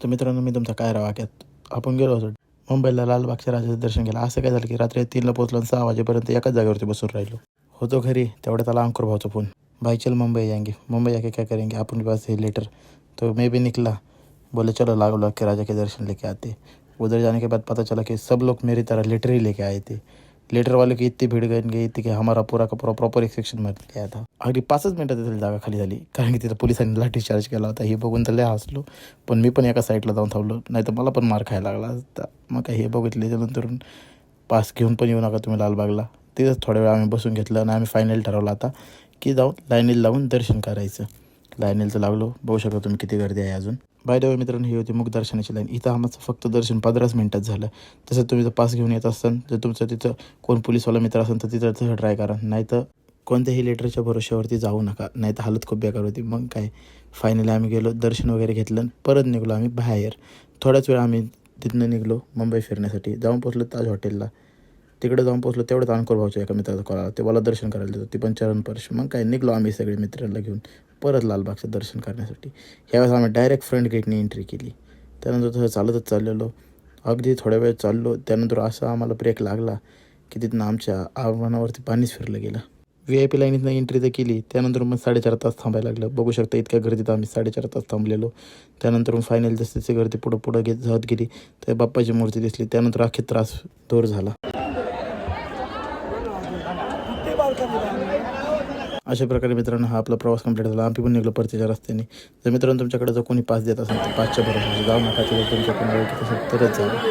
तर मित्रांनो, मी तुमचा काय वाक्यात आपण गेलो होतो मुंबईला लालबागच्या राजाचं दर्शन केलं. असं काय झालं की रात्री 3ला पोहोचलो आणि 6 वाजेपर्यंत एकाच जागेवरती बसून राहिलो. होतो घरी तेवढ्यात आला अंकुर भाऊचा फोन, भाई चल मुंबई आएंगे, मुंबई आके क्या करेंगे, अपन के पास है लेटर. तो मैं भी निकला, बोले चलो लाल बाग के राजा के दर्शन लेके आते. उधर जाने के बाद पता चला कि सब लोग मेरी तरह लेटर ही लेके आए थे. लेटर वाले की इतनी भीड़ गई थी की हमारा पूरा का पूरा प्रॉपर एक सेक्शन मध्ये गया था. अगदी 5च मिनिटात तिथली जागा खाली झाली, कारण की तिथं पोलिसांनी लाठीचार्ज केला होता. हे बघून तर लय हसलो, पण मी पण एका साईडला जाऊन थांबलो, नाही तर मला पण मार खायला लागला असता. मग काय हे बघितले त्यानंतर पास घेऊन पण येऊ नका तुम्ही लालबागला. तिथंच थोड्या वेळ आम्ही बसून घेतलं आणि आम्ही फायनल ठरवलं आता की जाऊन लाईनीला लावून दर्शन करायचं. लाईनीला लागलो, बघू शकता तुम्ही किती गर्दी आहे अजून. बाय द वे मित्रांनो, ही होती मुख दर्शनाची लाईन. इथं आमचं फक्त दर्शन 15 मिनिटात झालं. तसं तुम्ही जर पास घेऊन येत असाल, जर तुमचं तिथं कोण पोलीसवाला मित्र असेल तर तिथं तसं ट्राय करा, नाही तर कोणत्याही लेटरच्या भरोश्यावरती जाऊ नका, नाही तर हालत खूप बेकार होती. मग काय फायनली आम्ही गेलो, दर्शन वगैरे घेतलं, परत निघलो आम्ही बाहेर. थोड्याच वेळ आम्ही तिथनं निघलो मुंबई फिरण्यासाठी. जाऊन पोचलो ताज हॉटेलला. तिकडे जाऊन पोचलो तेवढंच अंकुर भाऊच्या एका मित्राचा कॉल आला, ते मला दर्शन करायला देतो, ती पण चरण स्पर्श. मग काय निघलो आम्ही सगळे मित्रांना घेऊन परत लालबागचं दर्शन करण्यासाठी. ह्यावेळेस आम्ही डायरेक्ट फ्रंट गेटने एंट्री केली. त्यानंतर तसं चालतच चाललेलो, अगदी थोड्या वेळ चाललो. त्यानंतर असं आम्हाला ब्रेक लागला की तिथनं आमच्या आव्हानावरती पाणीच फिरलं गेलं. VIP लाईनीतनं एंट्री तर केली, त्यानंतर मग 4.5 तास थांबायला लागलं. बघू शकता इतक्या गर्दीत आम्ही 4.5 तास थांबलेलो. त्यानंतर मग फायनल जशी जशी गर्दी पुढं जात गेली तर बाप्पाची मूर्ती दिसली. त्यानंतर अख्खी त्रास दूर झाला. अशा प्रकारे मित्रांनो हा आपला प्रवास कंप्लीट झाला. आम्ही पण निघलो परतीच्या रस्त्याने. तर मित्रांनो, तुमच्याकडे जर कोणी पास देत असेल तर पासच्या भरोश्यावर जाऊ नका. तिथे तुमच्या कोणी ओळखीत असेल तरच जाऊ.